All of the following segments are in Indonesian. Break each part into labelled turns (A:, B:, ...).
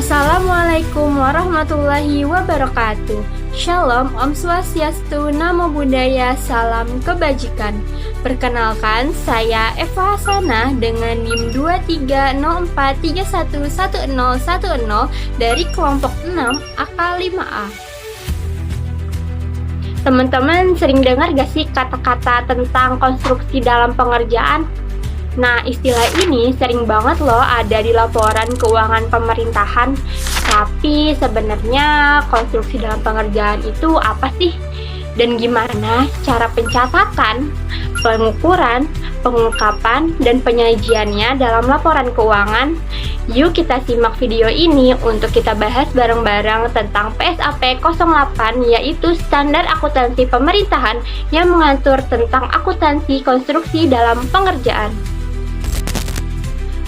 A: Assalamualaikum warahmatullahi wabarakatuh. Shalom, Om Swastiastu, Namo Buddhaya, Salam Kebajikan. Perkenalkan, saya Eva Hasanah dengan NIM 2304311010 dari kelompok 6 AK5A. Teman-teman sering dengar gak sih kata-kata tentang konstruksi dalam pengerjaan? Nah, istilah ini sering banget loh ada di laporan keuangan pemerintahan. Tapi sebenarnya konstruksi dalam pengerjaan itu apa sih? Dan gimana cara pencatatan, pengukuran, pengungkapan, dan penyajiannya dalam laporan keuangan? Yuk kita simak video ini untuk kita bahas bareng-bareng tentang PSAP 08, yaitu Standar Akuntansi Pemerintahan yang mengatur tentang akuntansi konstruksi dalam pengerjaan.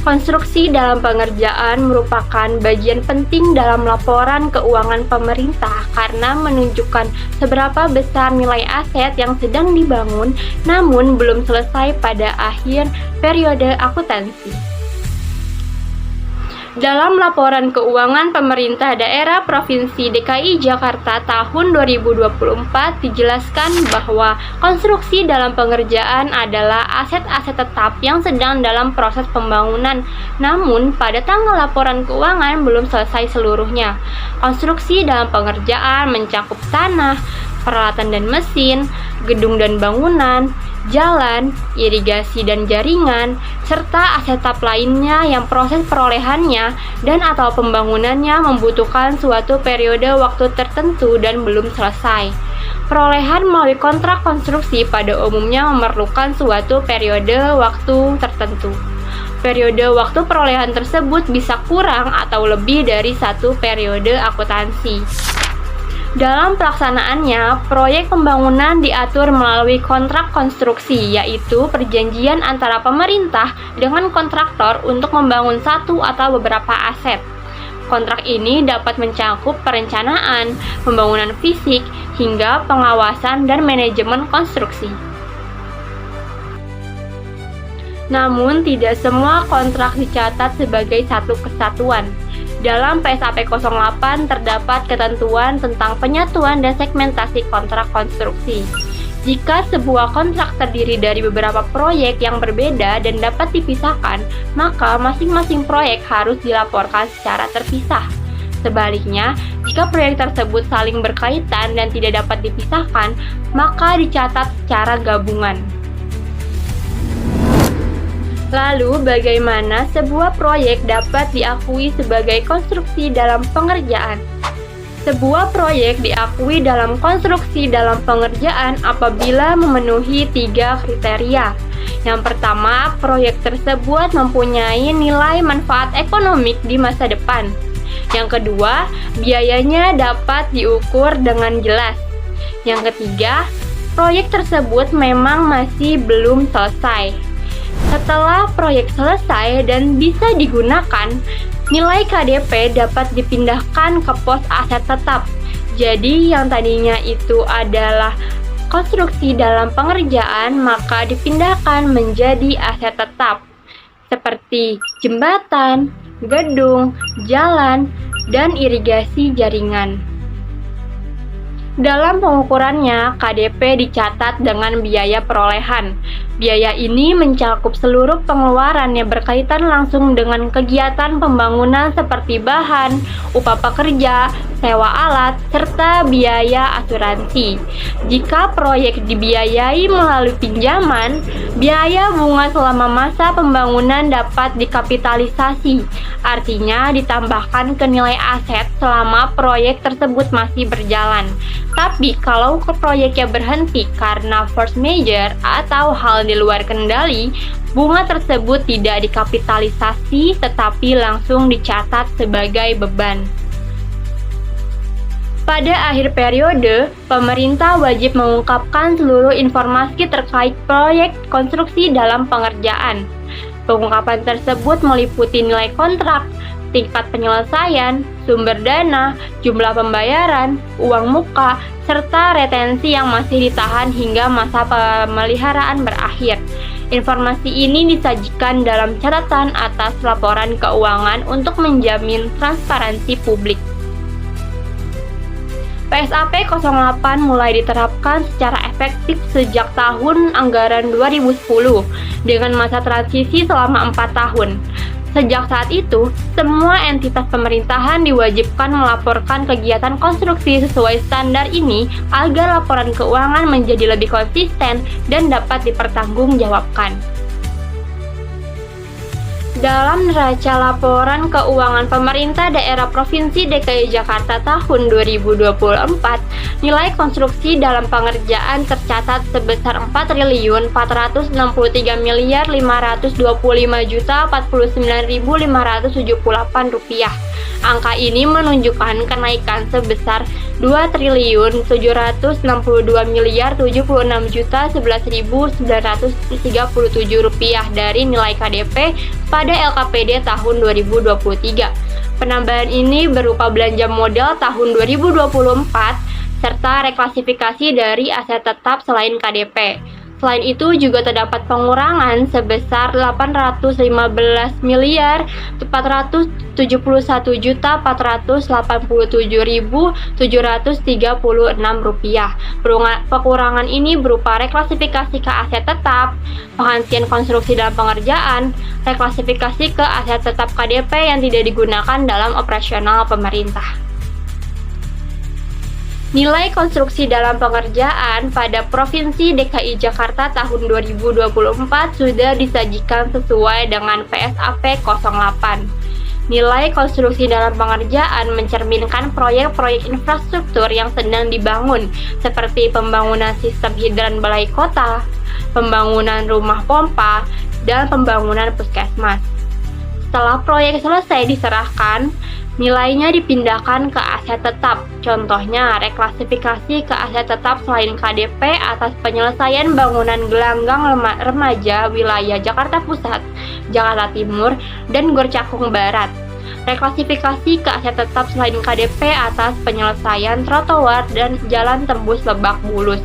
A: Konstruksi dalam pengerjaan merupakan bagian penting dalam laporan keuangan pemerintah karena menunjukkan seberapa besar nilai aset yang sedang dibangun namun belum selesai pada akhir periode akuntansi. Dalam laporan keuangan pemerintah daerah Provinsi DKI Jakarta tahun 2024 dijelaskan bahwa konstruksi dalam pengerjaan adalah aset-aset tetap yang sedang dalam proses pembangunan, namun pada tanggal laporan keuangan belum selesai seluruhnya. Konstruksi dalam pengerjaan mencakup tanah, peralatan dan mesin, gedung dan bangunan, jalan, irigasi dan jaringan, serta aset tetap lainnya yang proses perolehannya dan atau pembangunannya membutuhkan suatu periode waktu tertentu dan belum selesai. Perolehan melalui kontrak konstruksi pada umumnya memerlukan suatu periode waktu tertentu. Periode waktu perolehan tersebut bisa kurang atau lebih dari satu periode akuntansi. Dalam pelaksanaannya, proyek pembangunan diatur melalui kontrak konstruksi, yaitu perjanjian antara pemerintah dengan kontraktor untuk membangun satu atau beberapa aset. Kontrak ini dapat mencakup perencanaan, pembangunan fisik, hingga pengawasan dan manajemen konstruksi. Namun, tidak semua kontrak dicatat sebagai satu kesatuan. Dalam PSAP 08 terdapat ketentuan tentang penyatuan dan segmentasi kontrak konstruksi. Jika sebuah kontrak terdiri dari beberapa proyek yang berbeda dan dapat dipisahkan, maka masing-masing proyek harus dilaporkan secara terpisah. Sebaliknya, jika proyek tersebut saling berkaitan dan tidak dapat dipisahkan, maka dicatat secara gabungan. Lalu, bagaimana sebuah proyek dapat diakui sebagai konstruksi dalam pengerjaan? Sebuah proyek diakui dalam konstruksi dalam pengerjaan apabila memenuhi 3 kriteria. Yang pertama, proyek tersebut mempunyai nilai manfaat ekonomik di masa depan. Yang kedua, biayanya dapat diukur dengan jelas. Yang ketiga, proyek tersebut memang masih belum selesai. Setelah proyek selesai dan bisa digunakan, nilai KDP dapat dipindahkan ke pos aset tetap. Jadi yang tadinya itu adalah konstruksi dalam pengerjaan, maka dipindahkan menjadi aset tetap, seperti jembatan, gedung, jalan, dan irigasi jaringan. Dalam pengukurannya, KDP dicatat dengan biaya perolehan. Biaya ini mencakup seluruh pengeluaran yang berkaitan langsung dengan kegiatan pembangunan seperti bahan, upah pekerja, sewa alat, serta biaya asuransi. Jika proyek dibiayai melalui pinjaman, biaya bunga selama masa pembangunan dapat dikapitalisasi, artinya ditambahkan ke nilai aset selama proyek tersebut masih berjalan. Tapi kalau proyeknya berhenti karena force majeure atau hal di luar kendali, bunga tersebut tidak dikapitalisasi tetapi langsung dicatat sebagai beban. Pada akhir periode, pemerintah wajib mengungkapkan seluruh informasi terkait proyek konstruksi dalam pengerjaan. Pengungkapan tersebut meliputi nilai kontrak, tingkat penyelesaian, sumber dana, jumlah pembayaran, uang muka, serta retensi yang masih ditahan hingga masa pemeliharaan berakhir. Informasi ini disajikan dalam catatan atas laporan keuangan untuk menjamin transparansi publik. PSAP 08 mulai diterapkan secara efektif sejak tahun anggaran 2010 dengan masa transisi selama 4 tahun. Sejak saat itu, semua entitas pemerintahan diwajibkan melaporkan kegiatan konstruksi sesuai standar ini agar laporan keuangan menjadi lebih konsisten dan dapat dipertanggungjawabkan. Dalam neraca laporan keuangan pemerintah daerah Provinsi DKI Jakarta tahun 2024, nilai konstruksi dalam pengerjaan tercatat sebesar Rp4.433.525.049.578. Angka ini menunjukkan kenaikan sebesar Rp2.072.076.011.937 dari nilai KDP pada LKPD tahun 2023. Penambahan ini berupa belanja modal tahun 2024 serta reklasifikasi dari aset tetap selain KDP. Selain itu juga terdapat pengurangan sebesar Rp851.487.786. Pengurangan ini berupa reklasifikasi ke aset tetap, penghentian konstruksi dalam pengerjaan, reklasifikasi ke aset tetap KDP yang tidak digunakan dalam operasional pemerintah. Nilai konstruksi dalam pengerjaan pada Provinsi DKI Jakarta tahun 2024 sudah disajikan sesuai dengan PSAP 08. Nilai konstruksi dalam pengerjaan mencerminkan proyek-proyek infrastruktur yang sedang dibangun, seperti pembangunan sistem hidran balai kota, pembangunan rumah pompa, dan pembangunan puskesmas. Setelah proyek selesai diserahkan, nilainya dipindahkan ke aset tetap. Contohnya, reklasifikasi ke aset tetap selain KDP atas penyelesaian bangunan gelanggang remaja wilayah Jakarta Pusat, Jakarta Timur, dan Gor Cakung Barat. Reklasifikasi ke aset tetap selain KDP atas penyelesaian trotoar dan jalan tembus Lebak Bulus.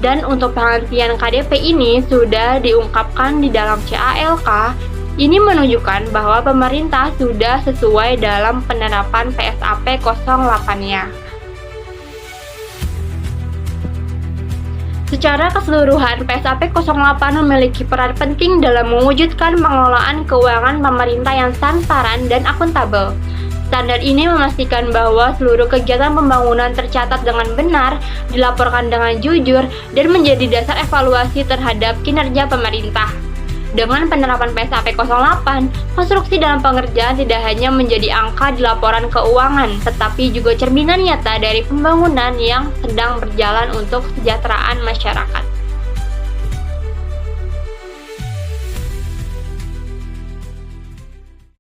A: Dan untuk penghentian KDP ini sudah diungkapkan di dalam CALK. Ini menunjukkan bahwa pemerintah sudah sesuai dalam penerapan PSAP 08-nya. Secara keseluruhan, PSAP 08 memiliki peran penting dalam mewujudkan pengelolaan keuangan pemerintah yang transparan dan akuntabel. Standar ini memastikan bahwa seluruh kegiatan pembangunan tercatat dengan benar, dilaporkan dengan jujur, dan menjadi dasar evaluasi terhadap kinerja pemerintah. Dengan penerapan PSAP 08, konstruksi dalam pengerjaan tidak hanya menjadi angka di laporan keuangan, tetapi juga cerminan nyata dari pembangunan yang sedang berjalan untuk kesejahteraan masyarakat.